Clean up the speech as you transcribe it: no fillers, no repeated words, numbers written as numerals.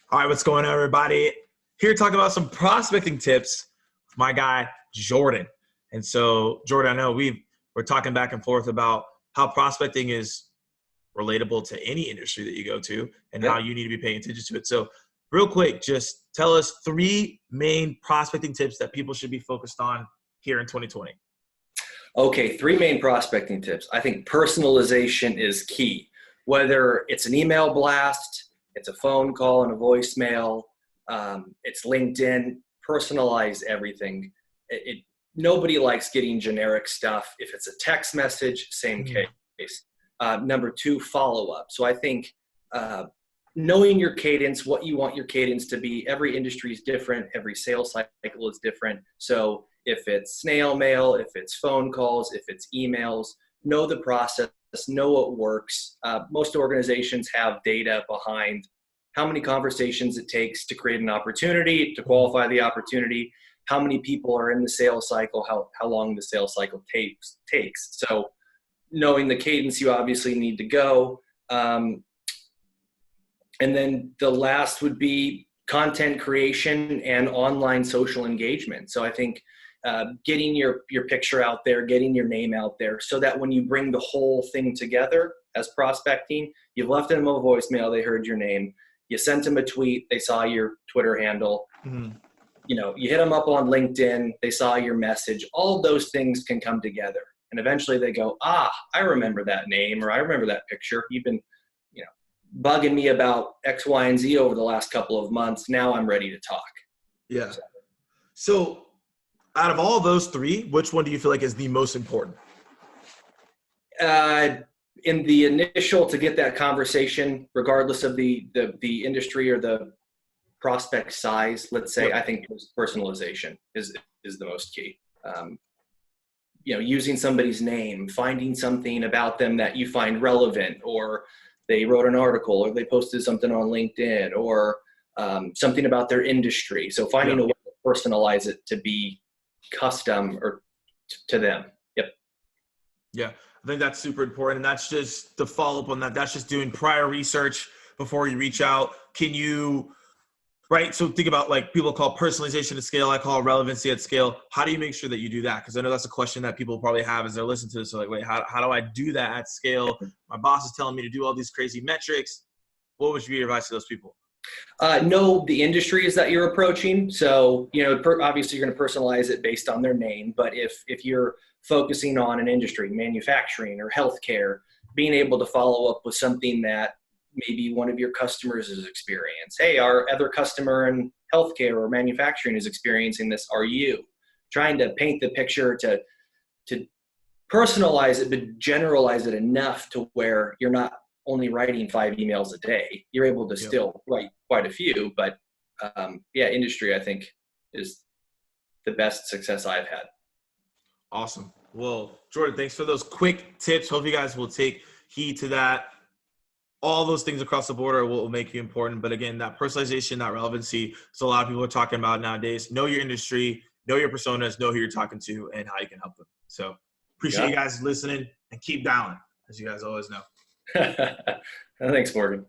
All right, what's going on, everybody? Here talking about some prospecting tips with my guy, Jordan. And so, Jordan, I know we're talking back and forth about how prospecting is relatable to any industry that you go to and how Yep. you need to be paying attention to it. So, real quick, just tell us three main prospecting tips that people should be focused on here in 2020. Okay, three main prospecting tips. I think personalization is key. Whether it's an email blast, it's a phone call and a voicemail, it's LinkedIn, personalize everything. Nobody likes getting generic stuff. If it's a text message, same case. Number two, follow up. So I think knowing your cadence, what you want your cadence to be, every industry is different. Every sales cycle is different. So if it's snail mail, if it's phone calls, if it's emails, know the process, know what works. Most organizations have data behind how many conversations it takes to create an opportunity, to qualify the opportunity, how many people are in the sales cycle, how long the sales cycle takes. So knowing the cadence, you obviously need to go. And then the last would be content creation and online social engagement. So I think getting your picture out there, getting your name out there, so that when you bring the whole thing together as prospecting, you've left them a voicemail, they heard your name, you sent them a tweet, they saw your Twitter handle, you hit them up on LinkedIn, they saw your message. All of those things can come together. And eventually they go, I remember that name, or I remember that picture. You've been, bugging me about X, Y, and Z over the last couple of months. Now I'm ready to talk. Yeah. So out of all those three, which one do you feel like is the most important? In the initial, to get that conversation, regardless of the industry or the prospect size, let's say, I think personalization is the most key. Using somebody's name, finding something about them that you find relevant, or they wrote an article, or they posted something on LinkedIn, or something about their industry. So finding a way to personalize it to be custom or to them. Yep. Yeah, I think that's super important. And that's just to follow up on that. That's just doing prior research before you reach out. Right? So think about, like, people call personalization at scale. I call it relevancy at scale. How do you make sure that you do that? Because I know that's a question that people probably have as they're listening to this. So, like, wait, how do I do that at scale? My boss is telling me to do all these crazy metrics. What would be your advice to those people? Know the industries that you're approaching. So, obviously you're going to personalize it based on their name. But if you're focusing on an industry, manufacturing or healthcare, being able to follow up with something that maybe one of your customers has experienced. Hey, our other customer in healthcare or manufacturing is experiencing this. Are you? Trying to paint the picture to personalize it, but generalize it enough to where you're not only writing 5 emails a day. You're able to still write quite a few, but industry, I think, is the best success I've had. Awesome. Well, Jordan, thanks for those quick tips. Hope you guys will take heed to that. All those things across the board will make you important. But again, that personalization, that relevancy, so a lot of people are talking about nowadays. Know your industry, know your personas, know who you're talking to, and how you can help them. So appreciate you guys listening, and keep dialing, as you guys always know. Thanks, Morgan.